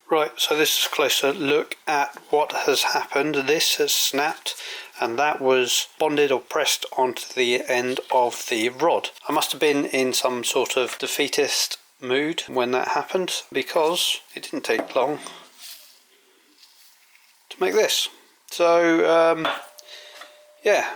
Right, so this is a closer look at what has happened. This has snapped, and that was bonded or pressed onto the end of the rod. I must have been in some sort of defeatist mood when that happened, because it didn't take long to make this. So yeah,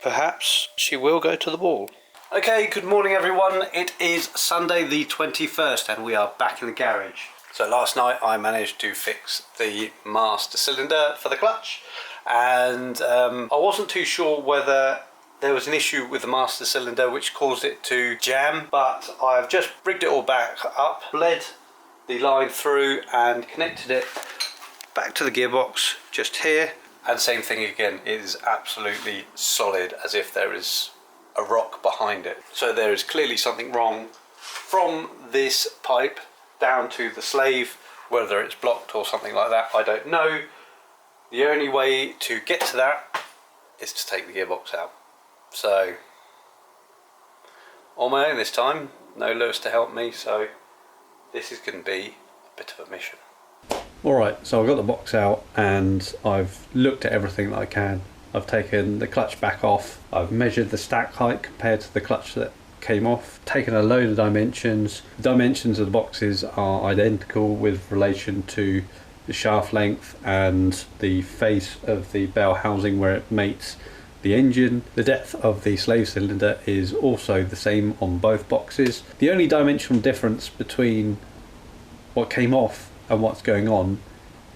perhaps she will go to the ball. Okay, good morning everyone. It is Sunday the 21st and we are back in the garage. So last night I managed to fix the master cylinder for the clutch, and I wasn't too sure whether there was an issue with the master cylinder which caused it to jam, but I've just rigged it all back up, bled the line through and connected it back to the gearbox just here, and same thing again, it is absolutely solid as if there is a rock behind it. So there is clearly something wrong from this pipe down to the slave. Whether it's blocked or something like that, I don't know. The only way to get to that is to take the gearbox out. So on my own this time, no Lewis to help me, so this is going to be a bit of a mission. Alright, so I've got the box out and I've looked at everything that I can. I've taken the clutch back off, I've measured the stack height compared to the clutch that came off, taken a load of dimensions. The dimensions of the boxes are identical with relation to the shaft length and the face of the bell housing where it mates the engine. The depth of the slave cylinder is also the same on both boxes. The only dimensional difference between what came off and what's going on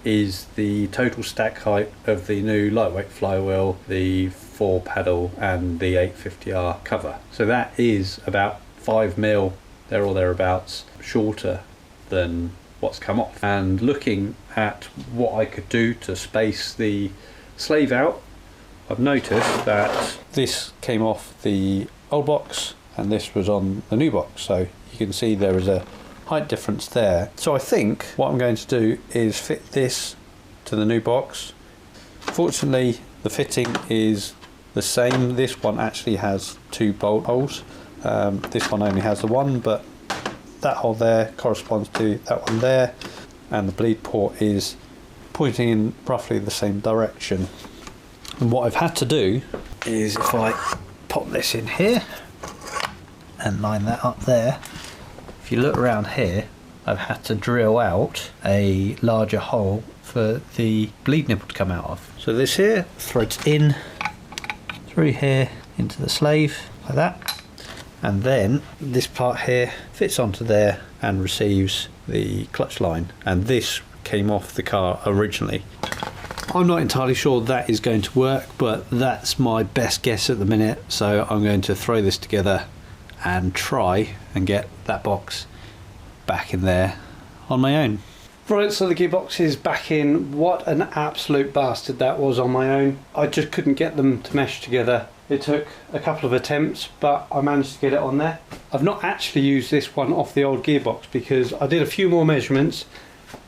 is the total stack height of the new lightweight flywheel, the 4-paddle and the 850R cover. So that is about 5mm, there or thereabouts, shorter than what's come off. And looking at what I could do to space the slave out, I've noticed that this came off the old box and this was on the new box. So you can see there is a height difference there. So I think what I'm going to do is fit this to the new box. Fortunately the fitting is the same. This one actually has 2 bolt holes. This one only has the one, but that hole there corresponds to that one there, and the bleed port is pointing in roughly the same direction. And what I've had to do is, if I pop this in here and line that up there, if you look around here, I've had to drill out a larger hole for the bleed nipple to come out of. So this here threads in through here into the slave like that, and then this part here fits onto there and receives the clutch line, and this came off the car originally. I'm not entirely sure that is going to work, but that's my best guess at the minute, so I'm going to throw this together and try and get that box back in there on my own. Right, so the gearbox is back in. What an absolute bastard that was on my own. I just couldn't get them to mesh together. It took a couple of attempts, but I managed to get it on there. I've not actually used this one off the old gearbox because I did a few more measurements,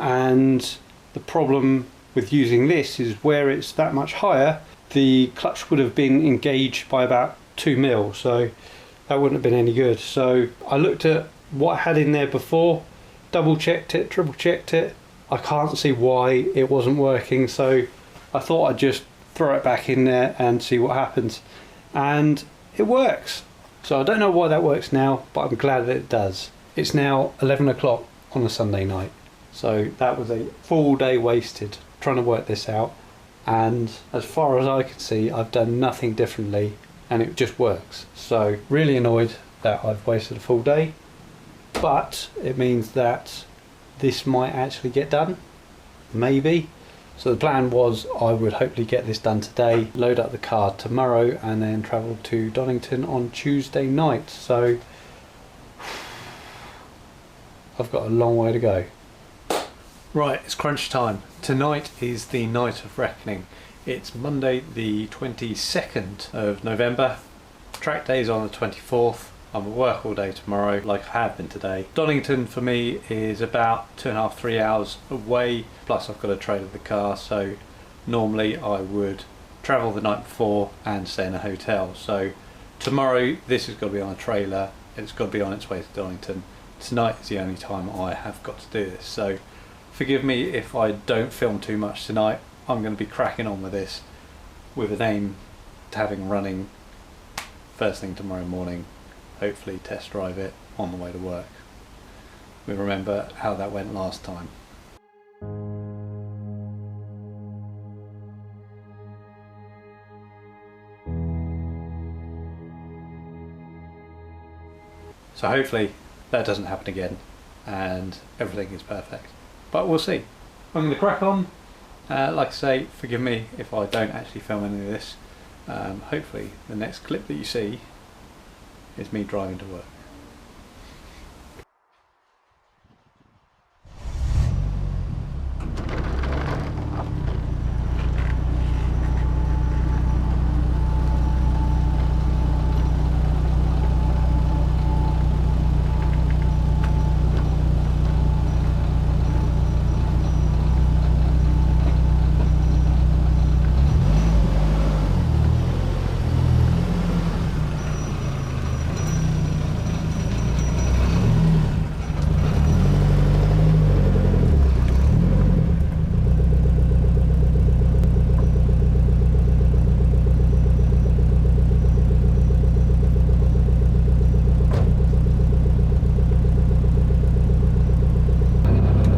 and the problem with using this is where it's that much higher, the clutch would have been engaged by about 2mm, so that wouldn't have been any good. So I looked at what I had in there before, double checked it, triple checked it. I can't see why it wasn't working, so I thought I'd just throw it back in there and see what happens, and it works. So I don't know why that works now, but I'm glad that it does. It's now 11 o'clock on a Sunday night, so that was a full day wasted trying to work this out, and as far as I can see I've done nothing differently and it just works. So really annoyed that I've wasted a full day, but it means that this might actually get done, maybe. So the plan was I would hopefully get this done today, load up the car tomorrow, and then travel to Donington on Tuesday night. So I've got a long way to go. Right, it's crunch time. Tonight is the night of reckoning. It's Monday the 22nd of November. Track day is on the 24th. I'm at work all day tomorrow, like I have been today. Donington for me is about 2.5–3 hours away, plus I've got to trailer the car, so normally I would travel the night before and stay in a hotel. So tomorrow this has got to be on a trailer, it's got to be on its way to Donington. Tonight is the only time I have got to do this, so forgive me if I don't film too much tonight. I'm going to be cracking on with this with an aim to having running first thing tomorrow morning, hopefully test drive it on the way to work. We remember how that went last time. So hopefully that doesn't happen again and everything is perfect. But we'll see. I'm going to crack on. Like I say, forgive me if I don't actually film any of this. Hopefully the next clip that you see is me driving to work.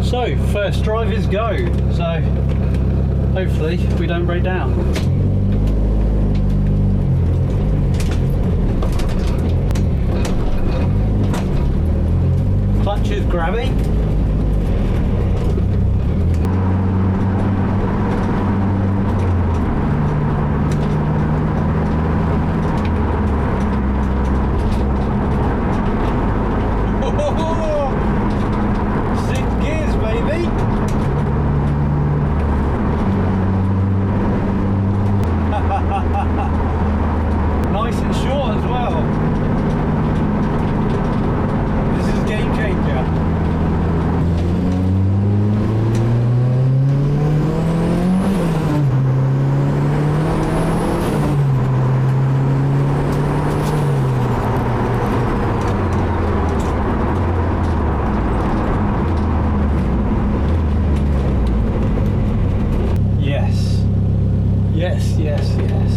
So, first drive is go, so hopefully we don't break down. Clutch is grabby. Nice and short as well. This is a game changer. Yes. Yes, yes, yes.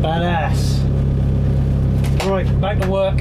Badass. Right, back to work.